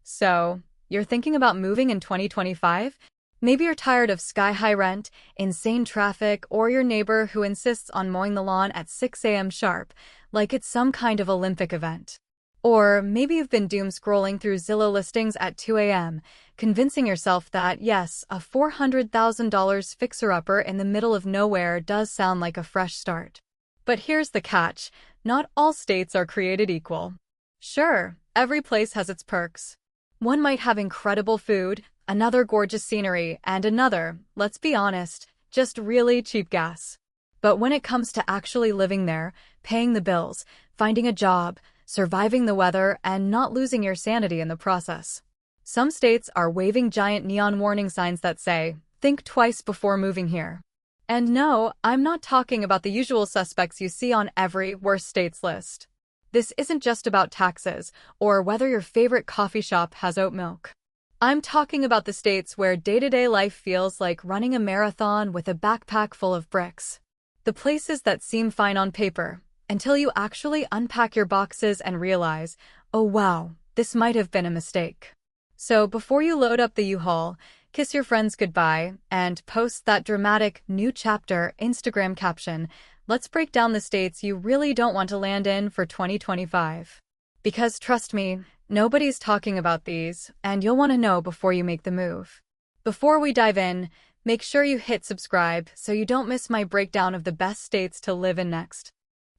So, you're thinking about moving in 2025? Maybe you're tired of sky-high rent, insane traffic, or your neighbor who insists on mowing the lawn at 6 a.m. sharp, like it's some kind of Olympic event. Or maybe you've been doom scrolling through Zillow listings at 2 a.m., convincing yourself that, yes, a $400,000 fixer-upper in the middle of nowhere does sound like a fresh start. But here's the catch: not all states are created equal. Sure, every place has its perks. One might have incredible food, another gorgeous scenery, and another, let's be honest, just really cheap gas. But when it comes to actually living there, paying the bills, finding a job, surviving the weather, and not losing your sanity in the process, some states are waving giant neon warning signs that say, "Think twice before moving here." And no, I'm not talking about the usual suspects you see on every worst states list. This isn't just about taxes or whether your favorite coffee shop has oat milk. I'm talking about the states where day-to-day life feels like running a marathon with a backpack full of bricks. The places that seem fine on paper, until you actually unpack your boxes and realize, oh wow, this might have been a mistake. So before you load up the U-Haul, kiss your friends goodbye, and post that dramatic new chapter Instagram caption, let's break down the states you really don't want to land in for 2025. Because trust me, nobody's talking about these, and you'll want to know before you make the move. Before we dive in, make sure you hit subscribe so you don't miss my breakdown of the best states to live in next.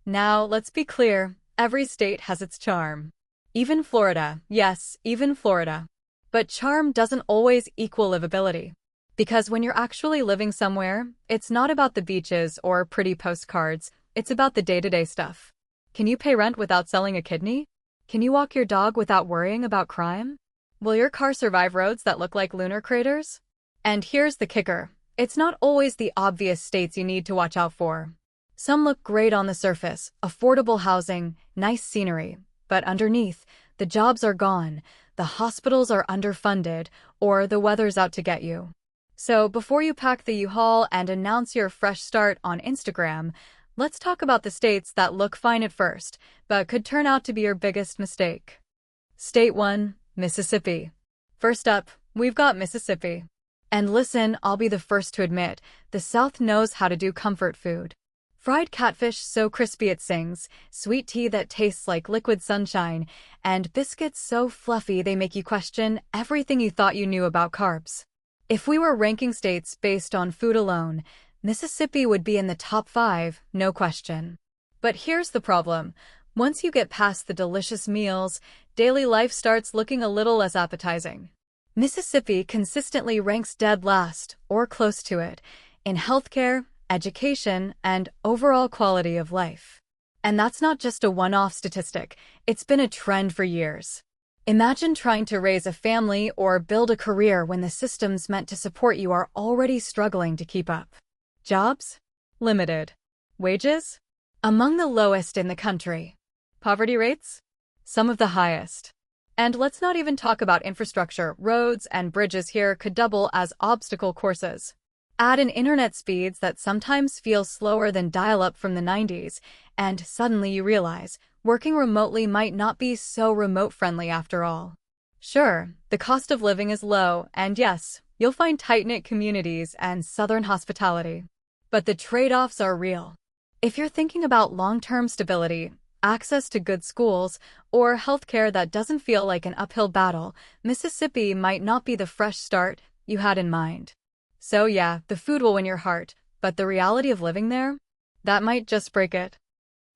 Now, let's be clear, every state has its charm. Even Florida, yes, even Florida. But charm doesn't always equal livability. Because when you're actually living somewhere, it's not about the beaches or pretty postcards, it's about the day-to-day stuff. Can you pay rent without selling a kidney? Can you walk your dog without worrying about crime? Will your car survive roads that look like lunar craters? And here's the kicker: it's not always the obvious states you need to watch out for. Some look great on the surface, affordable housing, nice scenery, but underneath, the jobs are gone, the hospitals are underfunded, or the weather's out to get you. So before you pack the U-Haul and announce your fresh start on Instagram, let's talk about the states that look fine at first, but could turn out to be your biggest mistake. State 1, Mississippi. First up, we've got Mississippi. And listen, I'll be the first to admit, the South knows how to do comfort food. Fried catfish so crispy it sings, sweet tea that tastes like liquid sunshine, and biscuits so fluffy they make you question everything you thought you knew about carbs. If we were ranking states based on food alone, Mississippi would be in the top 5, no question. But here's the problem: once you get past the delicious meals, daily life starts looking a little less appetizing. Mississippi consistently ranks dead last, or close to it, in healthcare, education, and overall quality of life. And that's not just a one-off statistic, it's been a trend for years. Imagine trying to raise a family or build a career when the systems meant to support you are already struggling to keep up. Jobs? Limited. Wages? Among the lowest in the country. Poverty rates? Some of the highest. And let's not even talk about infrastructure. Roads and bridges here could double as obstacle courses. Add in internet speeds that sometimes feel slower than dial-up from the 90s, and suddenly you realize working remotely might not be so remote-friendly after all. Sure, the cost of living is low, and yes, you'll find tight-knit communities and southern hospitality. But the trade-offs are real. If you're thinking about long-term stability, access to good schools, or healthcare that doesn't feel like an uphill battle, Mississippi might not be the fresh start you had in mind. So yeah, the food will win your heart, but the reality of living there? That might just break it.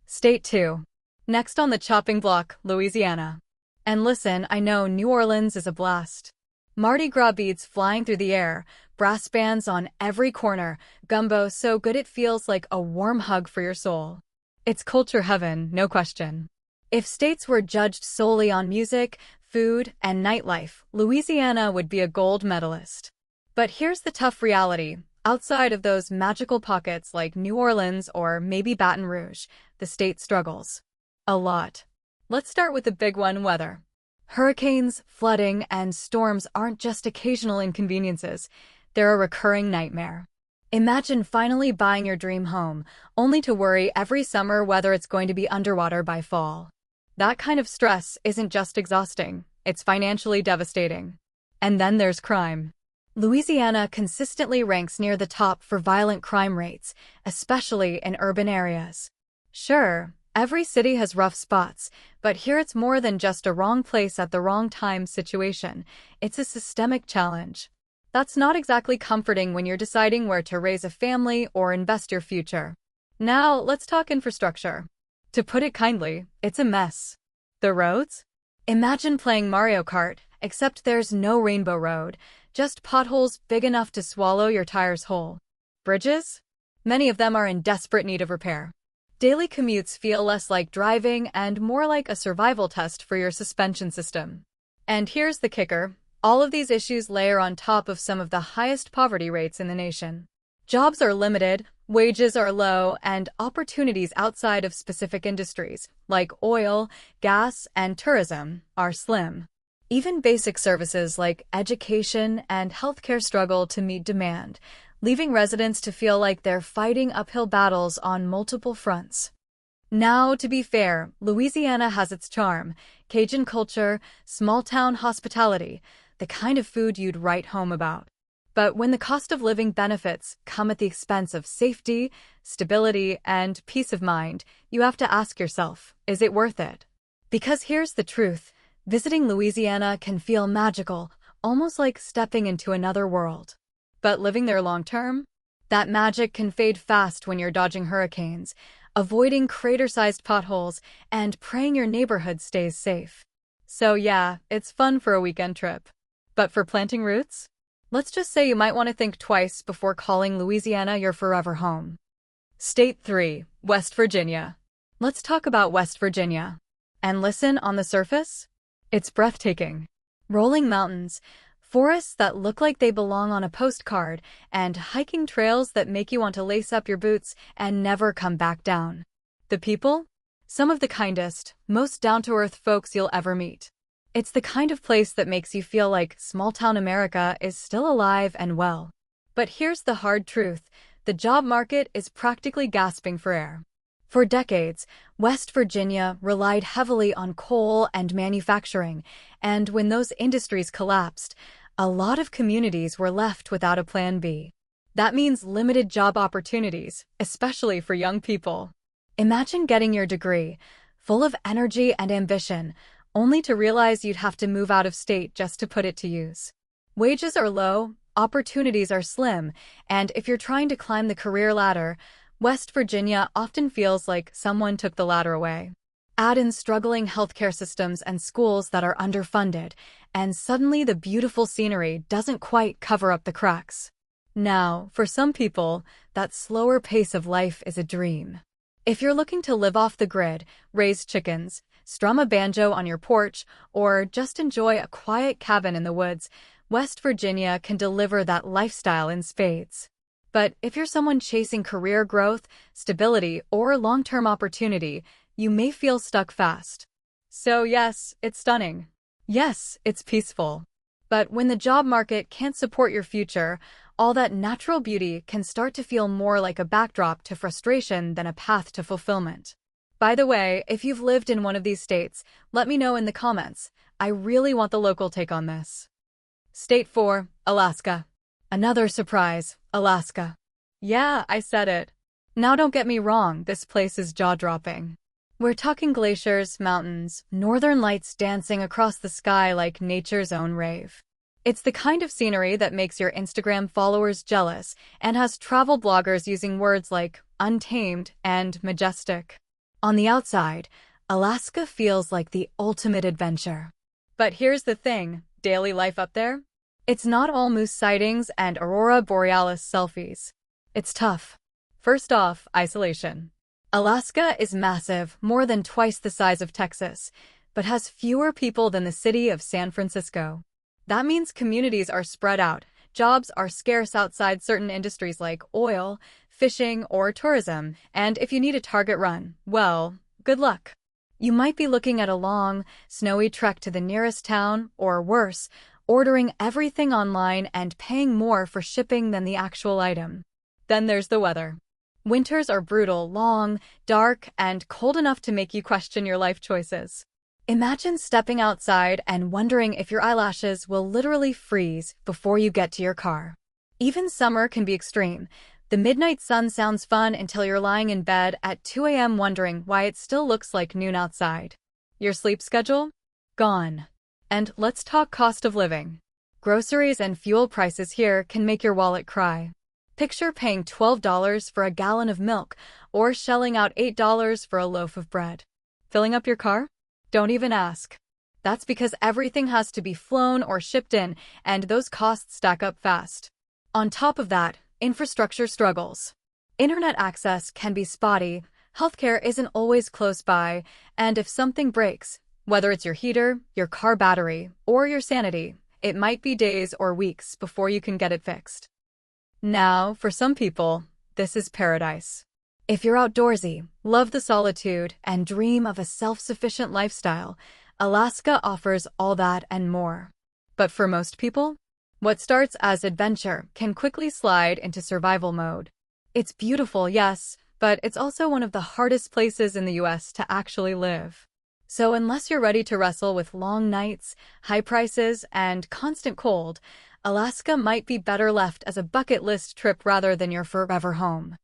State 2. Next on the chopping block, Louisiana. And listen, I know New Orleans is a blast. Mardi Gras beads flying through the air, brass bands on every corner, gumbo so good it feels like a warm hug for your soul. It's culture heaven, no question. If states were judged solely on music, food, and nightlife, Louisiana would be a gold medalist. But here's the tough reality: outside of those magical pockets like New Orleans or maybe Baton Rouge, the state struggles. A lot. Let's start with the big one: weather. Hurricanes, flooding, and storms aren't just occasional inconveniences, they're a recurring nightmare. Imagine finally buying your dream home, only to worry every summer whether it's going to be underwater by fall. That kind of stress isn't just exhausting, it's financially devastating. And then there's crime. Louisiana consistently ranks near the top for violent crime rates, especially in urban areas. Sure, every city has rough spots, but here it's more than just a wrong place at the wrong time situation. It's a systemic challenge. That's not exactly comforting when you're deciding where to raise a family or invest your future. Now, let's talk infrastructure. To put it kindly, it's a mess. The roads? Imagine playing Mario Kart, except there's no rainbow road, just potholes big enough to swallow your tires whole. Bridges? Many of them are in desperate need of repair. Daily commutes feel less like driving and more like a survival test for your suspension system. And here's the kicker. All of these issues layer on top of some of the highest poverty rates in the nation. Jobs are limited, wages are low, and opportunities outside of specific industries, like oil, gas, and tourism, are slim. Even basic services like education and healthcare struggle to meet demand, leaving residents to feel like they're fighting uphill battles on multiple fronts. Now, to be fair, Louisiana has its charm: Cajun culture, small-town hospitality, the kind of food you'd write home about. But when the cost of living benefits come at the expense of safety, stability, and peace of mind, you have to ask yourself, is it worth it? Because here's the truth. Visiting Louisiana can feel magical, almost like stepping into another world. But living there long-term? That magic can fade fast when you're dodging hurricanes, avoiding crater-sized potholes, and praying your neighborhood stays safe. So yeah, it's fun for a weekend trip. But for planting roots? Let's just say you might want to think twice before calling Louisiana your forever home. State 3, West Virginia. Let's talk about West Virginia. And listen, on the surface, it's breathtaking. Rolling mountains, forests that look like they belong on a postcard, and hiking trails that make you want to lace up your boots and never come back down. The people? Some of the kindest, most down-to-earth folks you'll ever meet. It's the kind of place that makes you feel like small-town America is still alive and well. But here's the hard truth. The job market is practically gasping for air. For decades, West Virginia relied heavily on coal and manufacturing, and when those industries collapsed, a lot of communities were left without a plan B. That means limited job opportunities, especially for young people. Imagine getting your degree, full of energy and ambition, only to realize you'd have to move out of state just to put it to use. Wages are low, opportunities are slim, and if you're trying to climb the career ladder, West Virginia often feels like someone took the ladder away. Add in struggling healthcare systems and schools that are underfunded, and suddenly the beautiful scenery doesn't quite cover up the cracks. Now, for some people, that slower pace of life is a dream. If you're looking to live off the grid, raise chickens, strum a banjo on your porch, or just enjoy a quiet cabin in the woods, West Virginia can deliver that lifestyle in spades. But if you're someone chasing career growth, stability, or long-term opportunity, you may feel stuck fast. So yes, it's stunning. Yes, it's peaceful. But when the job market can't support your future, all that natural beauty can start to feel more like a backdrop to frustration than a path to fulfillment. By the way, if you've lived in one of these states, let me know in the comments. I really want the local take on this. State 4, Alaska. Another surprise, Alaska. Yeah, I said it. Now don't get me wrong, this place is jaw-dropping. We're talking glaciers, mountains, northern lights dancing across the sky like nature's own rave. It's the kind of scenery that makes your Instagram followers jealous and has travel bloggers using words like untamed and majestic. On the outside, Alaska feels like the ultimate adventure. But here's the thing, daily life up there? It's not all moose sightings and aurora borealis selfies. It's tough. First off, isolation. Alaska is massive, more than twice the size of Texas, but has fewer people than the city of San Francisco. That means communities are spread out, jobs are scarce outside certain industries like oil, fishing, or tourism, and if you need a target run, well, good luck. You might be looking at a long, snowy trek to the nearest town, or worse, ordering everything online and paying more for shipping than the actual item. Then there's the weather. Winters are brutal, long, dark, and cold enough to make you question your life choices. Imagine stepping outside and wondering if your eyelashes will literally freeze before you get to your car. Even summer can be extreme. The midnight sun sounds fun until you're lying in bed at 2 a.m. wondering why it still looks like noon outside. Your sleep schedule? Gone. And let's talk cost of living. Groceries and fuel prices here can make your wallet cry. Picture paying $12 for a gallon of milk or shelling out $8 for a loaf of bread. Filling up your car? Don't even ask. That's because everything has to be flown or shipped in, and those costs stack up fast. On top of that, infrastructure struggles. Internet access can be spotty, healthcare isn't always close by, and if something breaks, whether it's your heater, your car battery, or your sanity, it might be days or weeks before you can get it fixed. Now, for some people, this is paradise. If you're outdoorsy, love the solitude, and dream of a self-sufficient lifestyle, Alaska offers all that and more. But for most people, what starts as adventure can quickly slide into survival mode. It's beautiful, yes, but it's also one of the hardest places in the US to actually live. So unless you're ready to wrestle with long nights, high prices, and constant cold, Alaska might be better left as a bucket list trip rather than your forever home.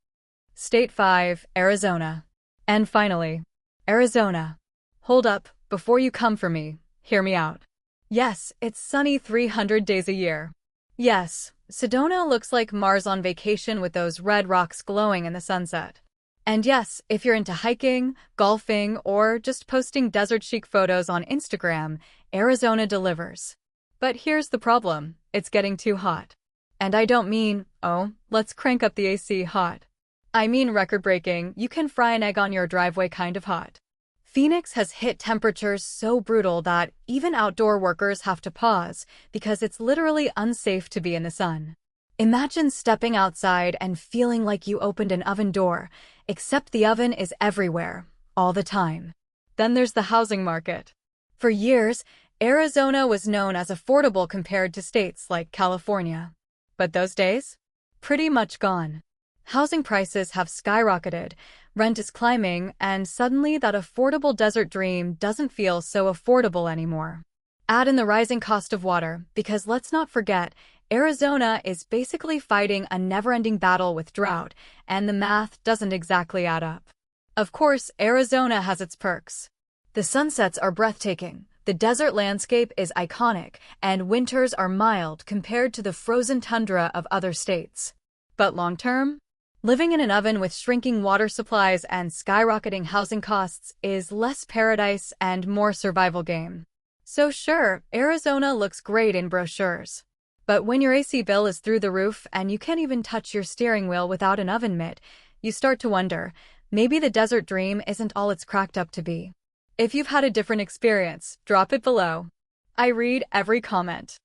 State 5, Arizona. And finally, Arizona. Hold up, before you come for me, hear me out. Yes, it's sunny 300 days a year. Yes, Sedona looks like Mars on vacation with those red rocks glowing in the sunset. And yes, if you're into hiking, golfing, or just posting desert chic photos on Instagram, Arizona delivers. But here's the problem, it's getting too hot. And I don't mean, oh, let's crank up the AC hot. I mean record-breaking, you can fry an egg on your driveway kind of hot. Phoenix has hit temperatures so brutal that even outdoor workers have to pause because it's literally unsafe to be in the sun. Imagine stepping outside and feeling like you opened an oven door, except the oven is everywhere, all the time. Then there's the housing market. For years, Arizona was known as affordable compared to states like California. But those days? Pretty much gone. Housing prices have skyrocketed, rent is climbing, and suddenly that affordable desert dream doesn't feel so affordable anymore. Add in the rising cost of water, because let's not forget, Arizona is basically fighting a never-ending battle with drought, and the math doesn't exactly add up. Of course, Arizona has its perks. The sunsets are breathtaking, the desert landscape is iconic, and winters are mild compared to the frozen tundra of other states. But long-term? Living in an oven with shrinking water supplies and skyrocketing housing costs is less paradise and more survival game. So sure, Arizona looks great in brochures. But when your AC bill is through the roof and you can't even touch your steering wheel without an oven mitt, you start to wonder, maybe the desert dream isn't all it's cracked up to be. If you've had a different experience, drop it below. I read every comment.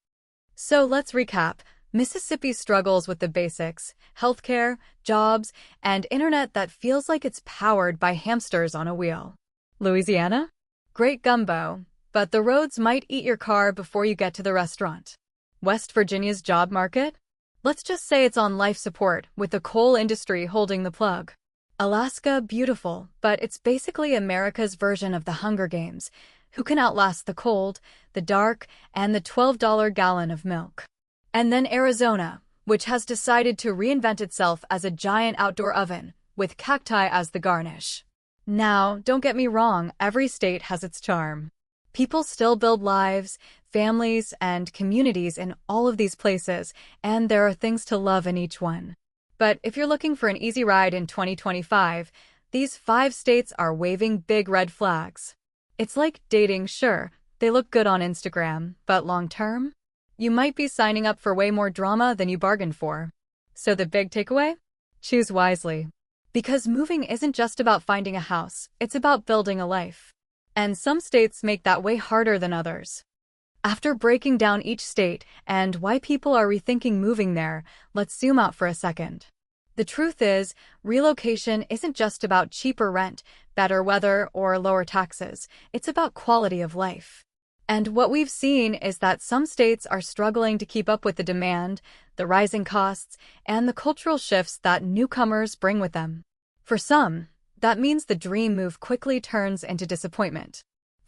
So let's recap. Mississippi struggles with the basics, healthcare, jobs, and internet that feels like it's powered by hamsters on a wheel. Louisiana? Great gumbo, but the roads might eat your car before you get to the restaurant. West Virginia's job market? Let's just say it's on life support, with the coal industry holding the plug. Alaska, beautiful, but it's basically America's version of the Hunger Games. Who can outlast the cold, the dark, and the $12 gallon of milk? And then Arizona, which has decided to reinvent itself as a giant outdoor oven, with cacti as the garnish. Now, don't get me wrong, every state has its charm. People still build lives, families, and communities in all of these places, and there are things to love in each one. But if you're looking for an easy ride in 2025, these 5 states are waving big red flags. It's like dating, sure, they look good on Instagram, but long-term? You might be signing up for way more drama than you bargained for. So the big takeaway? Choose wisely. Because moving isn't just about finding a house, it's about building a life. And some states make that way harder than others. After breaking down each state and why people are rethinking moving there, let's zoom out for a second. The truth is, relocation isn't just about cheaper rent, better weather, or lower taxes. It's about quality of life. And what we've seen is that some states are struggling to keep up with the demand, the rising costs, and the cultural shifts that newcomers bring with them. For some, that means the dream move quickly turns into disappointment.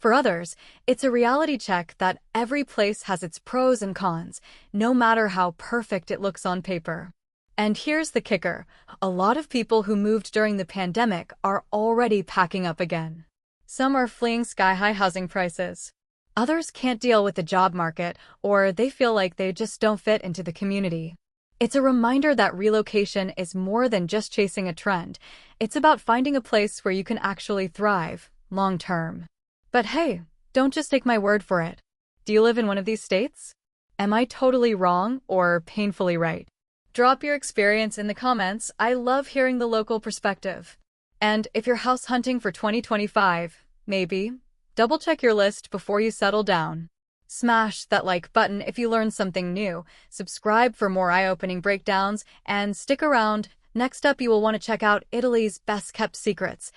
For others, it's a reality check that every place has its pros and cons, no matter how perfect it looks on paper. And here's the kicker. A lot of people who moved during the pandemic are already packing up again. Some are fleeing sky-high housing prices. Others can't deal with the job market, or they feel like they just don't fit into the community. It's a reminder that relocation is more than just chasing a trend. It's about finding a place where you can actually thrive, long term. But hey, don't just take my word for it. Do you live in one of these states? Am I totally wrong or painfully right? Drop your experience in the comments. I love hearing the local perspective. And if you're house hunting for 2025, maybe double-check your list before you settle down. Smash that like button if you learned something new, subscribe for more eye-opening breakdowns, and stick around. Next up, you will want to check out Italy's best-kept secrets.